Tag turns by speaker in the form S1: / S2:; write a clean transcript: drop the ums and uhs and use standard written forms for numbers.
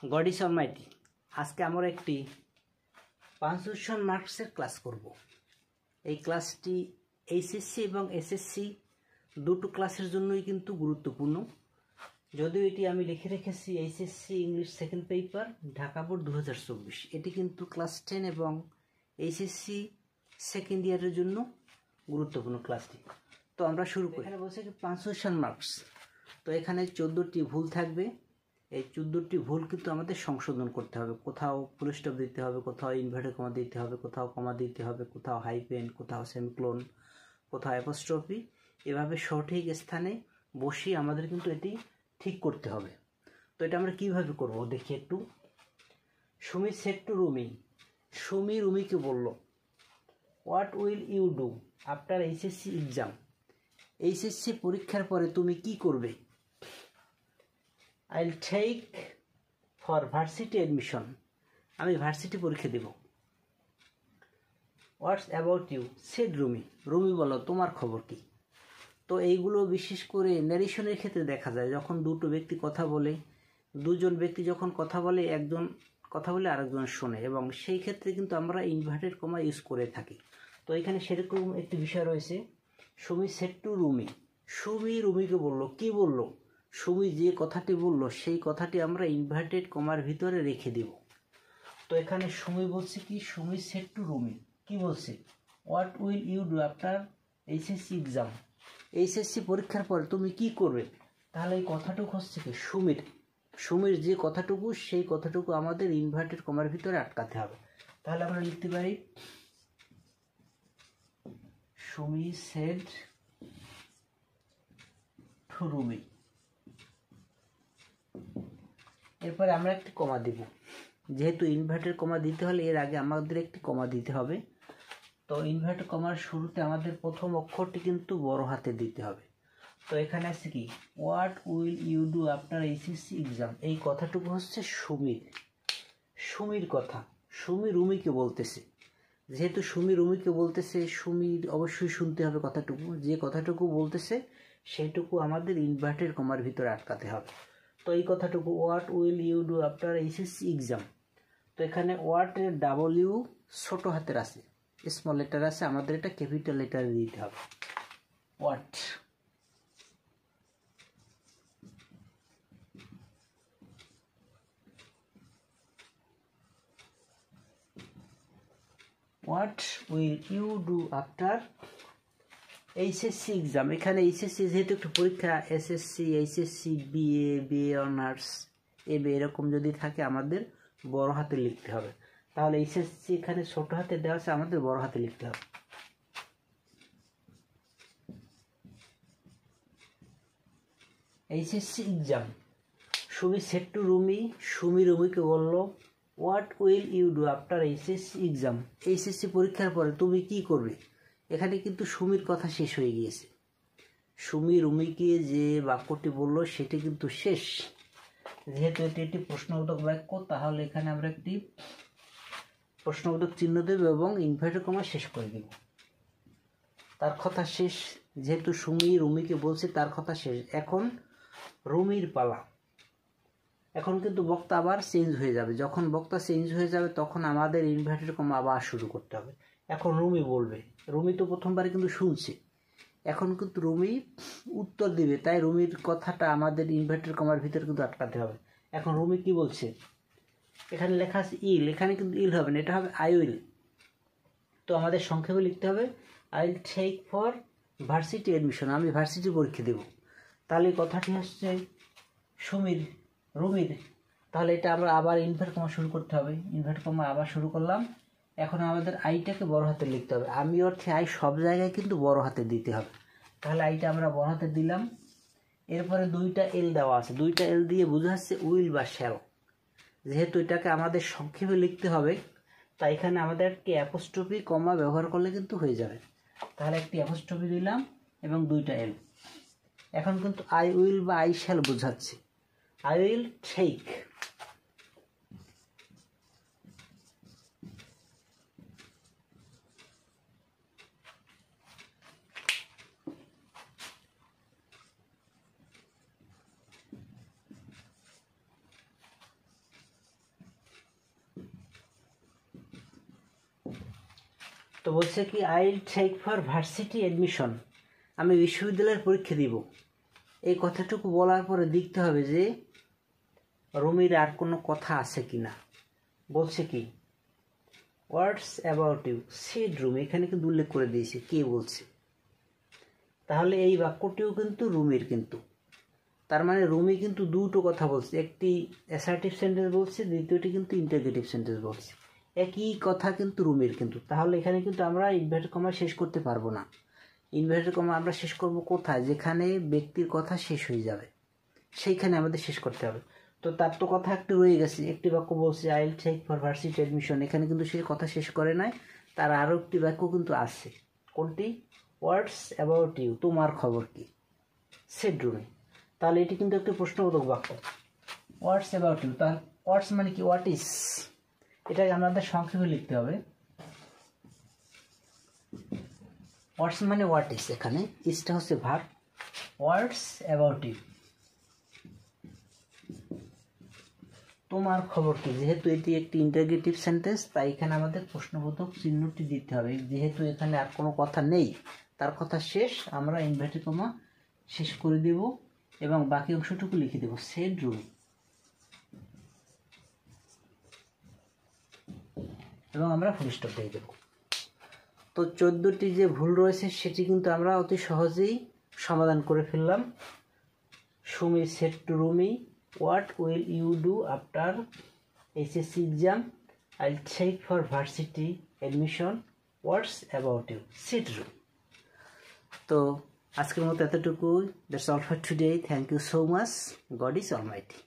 S1: God is Almighty. আজকে আমরা একটি পাঞ্চুয়েশন মার্কসের ক্লাস করব। এই ক্লাসটি এইচএসসি এবং এসএসসি দুটো ক্লাসের জন্যই কিন্তু গুরুত্বপূর্ণ। যদিও এটি আমি লিখে রেখেছি HSC English second paper Dhaka board 2024, এটি কিন্তু ক্লাস 10 এবং এইচএসসি সেকেন্ড ইয়ারের জন্য গুরুত্বপূর্ণ ক্লাসটি। তো আমরা শুরু করি। এখানে বলছে কি পাঞ্চুয়েশন মার্কস। তো এখানে 14টি ভুল থাকবে। এই 14টি ভুল কিন্তু আমাদের সংশোধন করতে হবে। কোথাও ফুল স্টপ দিতে হবে, কোথাও ইনভার্টেড কমা দিতে হবে, কোথাও কমা দিতে হবে, কোথাও হাইপেন, কোথাও সেমিক্লোন, কোথাও অ্যাপোস্ট্রফি। এভাবে সঠিক স্থানে বসিয়ে আমাদের কিন্তু এটি ঠিক করতে হবে। তো এটা আমরা কিভাবে করব দেখি একটু। সুমি সেড টু রুমি, সুমি রুমিকে বলল, what will you do after HSC exam? HSC পরীক্ষার পরে তুমি কি করবে? I'll take for varsity admission, আমি ভার্সিটি পরীক্ষা দেব। What's about you said Rumi, Rumi বলো তোমার খবর কি? তো এইগুলো বিশেষ করে ন্যারেশনের ক্ষেত্রে দেখা যায়। যখন দুটো ব্যক্তি কথা বলে, দুজন ব্যক্তি যখন কথা বলে, একজন কথা বলে আরেকজন শোনে, এবং সেই ক্ষেত্রে কিন্তু আমরা ইনভার্টেড কমা ইউজ করে থাকি। তো এখানে সেরকম একটি বিষয় রয়েছে। সুমি সেড টু রুমি, সুমি রুমিকে বলল। কি বলল? সুমি যে কথাটি বলল সেই কথাটি আমরা ইনভার্টেড কমার ভিতরে রেখে দেব। তো এখানে সুমি বলছে কি, সুমি সেড টু রুমি কি বলছে? What will you do after HSC exam, HSC পরীক্ষার পর তুমি কি করবে? তাহলে এই কথাটুকু হচ্ছে কি সুমির, সুমির যে কথাটুকু সেই কথাটুকু আমাদের ইনভার্টেড কমার ভিতরে আটকাতে হবে। তাহলে আমরা লিখতে পারি সুমি সেড টু রুমি। এরপরে আমরা একটি কমা দিব, যেহেতু ইনভার্টেড কমা দিতে হলে এর আগে আমাদের একটি কমা দিতে হবে। তো ইনভার্টেড কমার শুরুতে আমাদের প্রথম অক্ষরটি কিন্তু বড় হাতে দিতে হবে। তো এখানে আছে কি, what will you do after HSC exam, এই কথাটুকু হচ্ছে সুমির, সুমির কথা। সুমি রুমিকে বলতেছে, যেহেতু সুমি রুমিকে বলতেছে, সুমির অবশ্যই শুনতে হবে কথাটুকু। যে কথাটুকু বলতেছে সেইটুকু আমাদের ইনভার্টেড কমার ভিতরে আটকাতে হবে। তো এই কথাটুকু, what will you do after HSC exam. তো এখানে হোয়াটের ডাবলইউ ছোট হাতের আছে, স্মল লেটার আছে, আমাদের এটা ক্যাপিটাল লেটারে দিতে হবে। What, what will you do after HSC exam. এখানে এইচএসসি যেহেতু একটু পরীক্ষা, SSC, HSC, BA, BA honours, MA এরকম যদি থাকে আমাদের বড় হাতে লিখতে হবে। তাহলে এইচএসসি এখানে ছোট হাতে দেওয়া আছে, আমাদের বড় হাতে লিখতে হবে। HSC exam, Sumi said to Rumi, Sumi রুমিকে বলল, what will you do after HSC exam, HSC পরীক্ষার পরে তুমি কি করবে? এখানে কিন্তু সুমির কথা শেষ হয়ে গিয়েছে। সুমি রুমিকে যে বাক্যটি বলল সেটি কিন্তু শেষ। যেহেতু এটি একটি প্রশ্নবোধক বাক্য, তাহলে এখানে আমরা একটি প্রশ্নবোধক চিহ্ন দেব এবং ইনভার্টেড কমা শেষ করে দেব। তার কথা শেষ, যেহেতু সুমি রুমিকে বলছে তার কথা শেষ। এখন রুমির পালা। এখন কিন্তু বক্তা আবার চেঞ্জ হয়ে যাবে। যখন বক্তা চেঞ্জ হয়ে যাবে তখন আমাদের ইনভার্টেড কমা আবার শুরু করতে হবে। এখন রুমি বলবে। রুমি তো প্রথমবারে কিন্তু শুনছে, এখন কিন্তু রুমি উত্তর দিবে, তাই রুমির কথাটা আমাদের ইনভার্টেড কমার ভিতরে কিন্তু আটকাতে হবে। এখন রুমি কি বলছে? এখানে লেখা আছে ইল, এখানে কিন্তু ইল হবে না, এটা হবে আই উইল। তো আমাদের সংক্ষেপে লিখতে হবে I will take for varsity admission, আমি ভার্সিটি পরীক্ষা দেব। তাহলে কথাটি হচ্ছে সুমির, রুমির। তাহলে এটা আমরা আবার ইনভার্ট কমা শুরু করতে হবে। ইনভার্ট কমা আবার শুরু করলাম। এখন আমাদের আইটাকে বড় হাতে লিখতে হবে। আমি অর্থে আই সব জায়গায় কিন্তু বড় হাতে দিতে হবে। তাহলে আইটা আমরা বড় হাতে দিলাম। এরপরে দুইটা এল দেওয়া আছে, দুইটা এল দিয়ে বোঝাচ্ছে উইল বা শ্যাল। যেহেতু এটাকে আমাদের সংক্ষেপে লিখতে হবে, তাই এখানে আমাদের একটি অ্যাপোস্ট্রফি কমা ব্যবহার করলে কিন্তু হয়ে যাবে। তাহলে একটি অ্যাপোস্ট্রফি দিলাম এবং দুইটা এল। এখন কিন্তু আই উইল বা আই শ্যাল বোঝাচ্ছে। I will take, তো বলছে কি I will take for varsity admission, আমি বিশ্ববিদ্যালয়ের পরীক্ষা দিব। এই কথাটুকু বলার পরে দেখতে হবে যে রুমির আর কোনো কথা আছে কি না। বলছে কি words about you said Rumi, এখানে কিন্তু উল্লেখ করে দিয়েছে কে বলছে। তাহলে এই বাক্যটিও কিন্তু রুমির, কিন্তু তার মানে রুমি কিন্তু দুটো কথা বলছে, একটি অ্যাসার্টিভ সেন্টেন্স বলছে, দ্বিতীয়টি কিন্তু ইন্টারগেটিভ সেন্টেন্স বলছে। একই কথা কিন্তু রুমির কিন্তু। তাহলে এখানে কিন্তু আমরা ইনভার্টেড কমা শেষ করতে পারবো না। ইনভার্টেড কমা আমরা শেষ করব কোথায়, যেখানে ব্যক্তির কথা শেষ হয়ে যাবে সেইখানে আমাদের শেষ করতে হবে। তো তার তো কথা একটু রয়ে গেছে, একটি বাক্য বলছে I will take for varsity admission, এখানে কিন্তু সে কথা শেষ করে নাই, তার আরও একটি বাক্য কিন্তু আছে। কোনটি? ওয়ার্ডস অ্যাবাউট ইউ, তোমার খবর কি, সেড রুমি। তাহলে এটি কিন্তু একটি প্রশ্নবোধক বাক্য। ওয়ার্ডস অ্যাবাউট ইউ, তার ওয়ার্ডস মানে কি, হোয়াট ইজ, এটাকে আমাদের সংক্ষেপে লিখতে হবে। ওয়ার্ডস মানে হোয়াট ইজ, এখানে ইজটা হচ্ছে ভার্ব। ওয়ার্ডস অ্যাবাউট ইউ, তোমার খবর কি, যেহেতু এটি একটি ইন্টারগেটিভ সেন্টেন্স তাই এখানে আমাদের প্রশ্নবোধক চিহ্নটি দিতে হবে। যেহেতু এখানে আর কোনো কথা নেই, তার কথা শেষ, আমরা ইনভার্টেড কমা শেষ করে দেব এবং বাকি অংশটুকু লিখে দেব সেড রুমি, এবং আমরা ফুল স্টপ দিয়ে দেব। তো 14টি যে ভুল রয়েছে সেটি কিন্তু আমরা অতি সহজেই সমাধান করে ফেললাম। Sumi said to Rumi, what will you do after HSC exam? I'll check for varsity admission. What's about you? Sit room. তো আজকের মতো এতটুকুই। That's all for today. Thank you so much. God is Almighty.